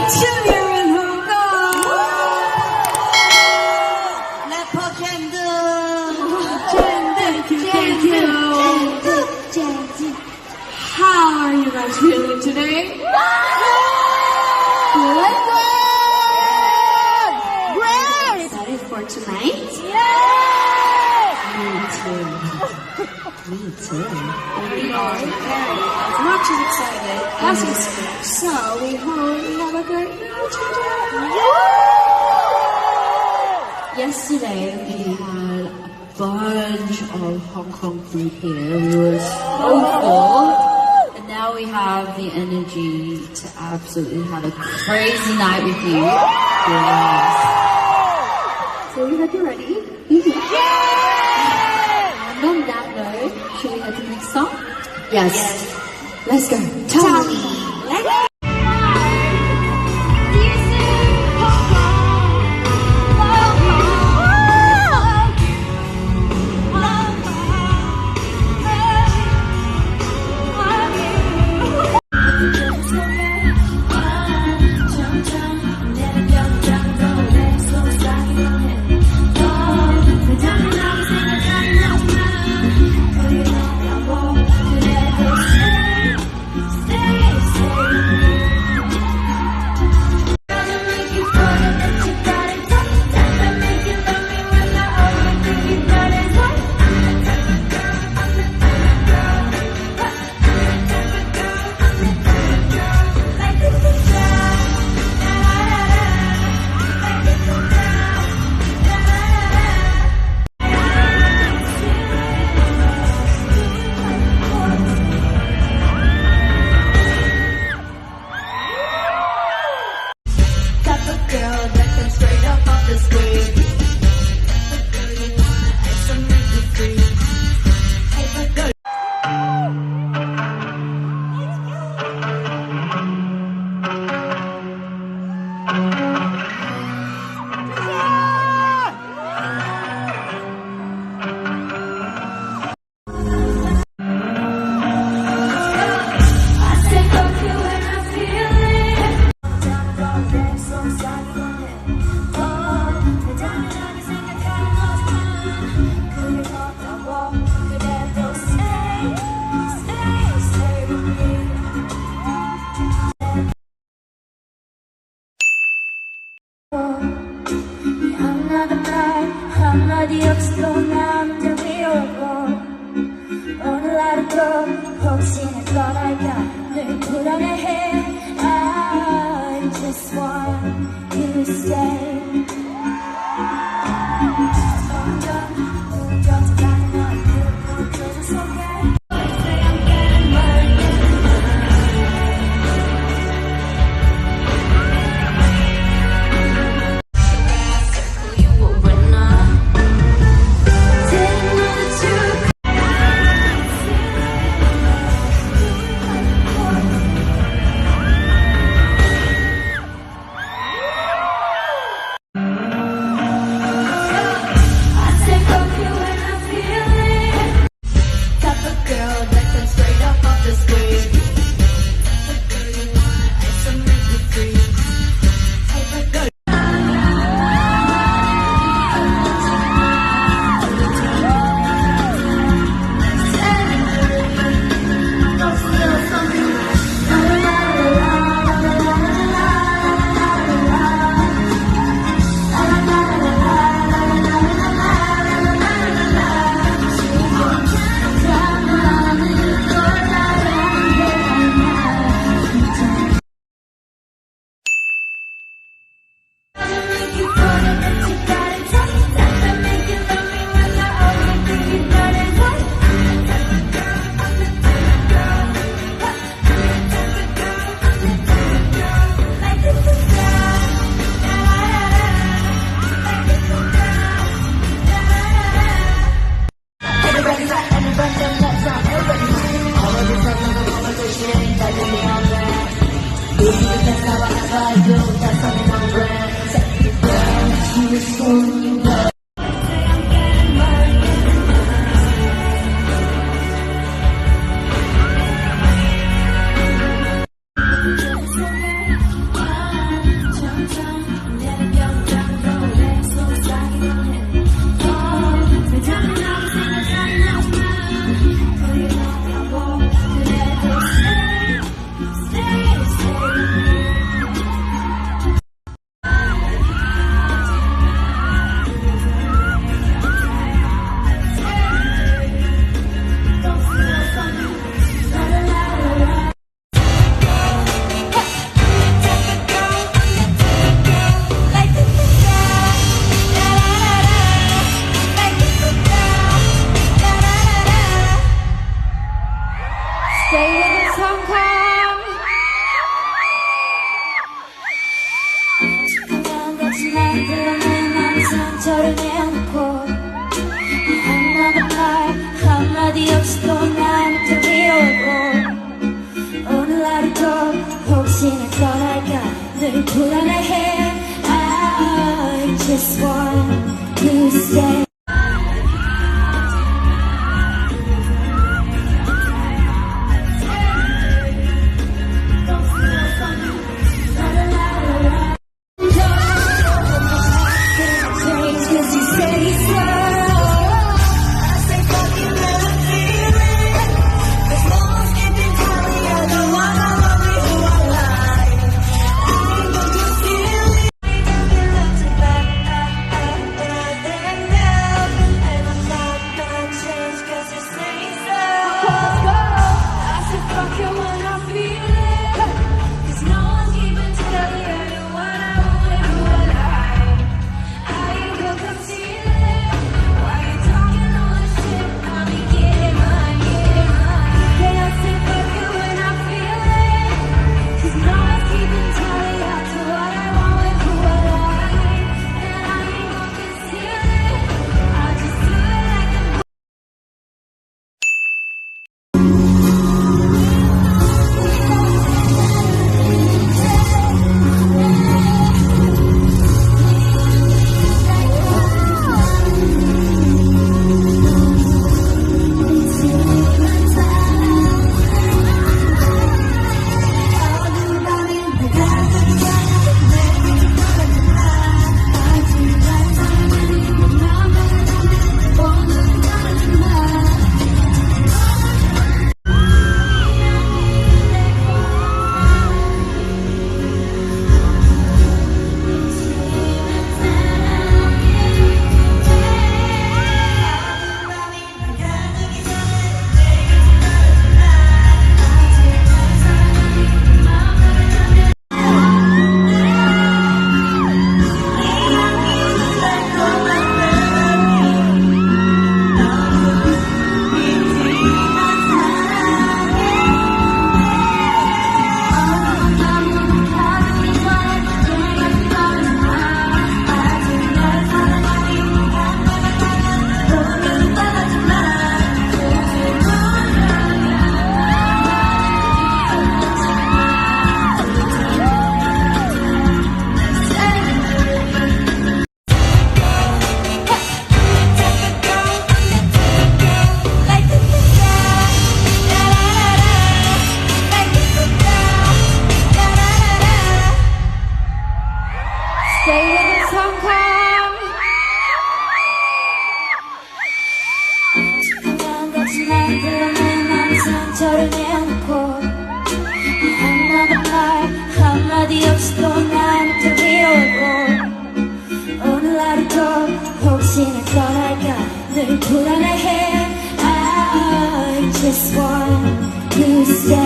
too, you're in Hong Kong. Rapper Kendu. Thank you. How are you guys feeling today? Great. Excited for tonight? Me too. We are very as much as excited as we speak. So we hope we have a great night today. Yesterday we had a bunch of Hong Kong food here. We were so full. And now we have the energy to absolutely have a crazy night with you. Yes. So we hope you're ready. And on that note, should we head to the next song? Yes. Let's go. Tadi. Let's go. 한마디 없이도 남자 위로고 오늘 하루도 혹시나 떠날까 늘 불안해해 I just want you to stay 점점 가는 너의 표정 속에 상처를 내놓고 한마디 말 한마디 없이 또 나한테 미워하고 오늘 하루 또 혹시나 떠날까 늘 불안해해 I just want to stay Stay with us, Hong Kong. 같이 만들어낸 나의 상처를 내놓고 한마디 말 한마디 없이 또 나한테 미워하고 오늘 하루 또 혹시나 떠날까 늘 불안해해 I just want to stay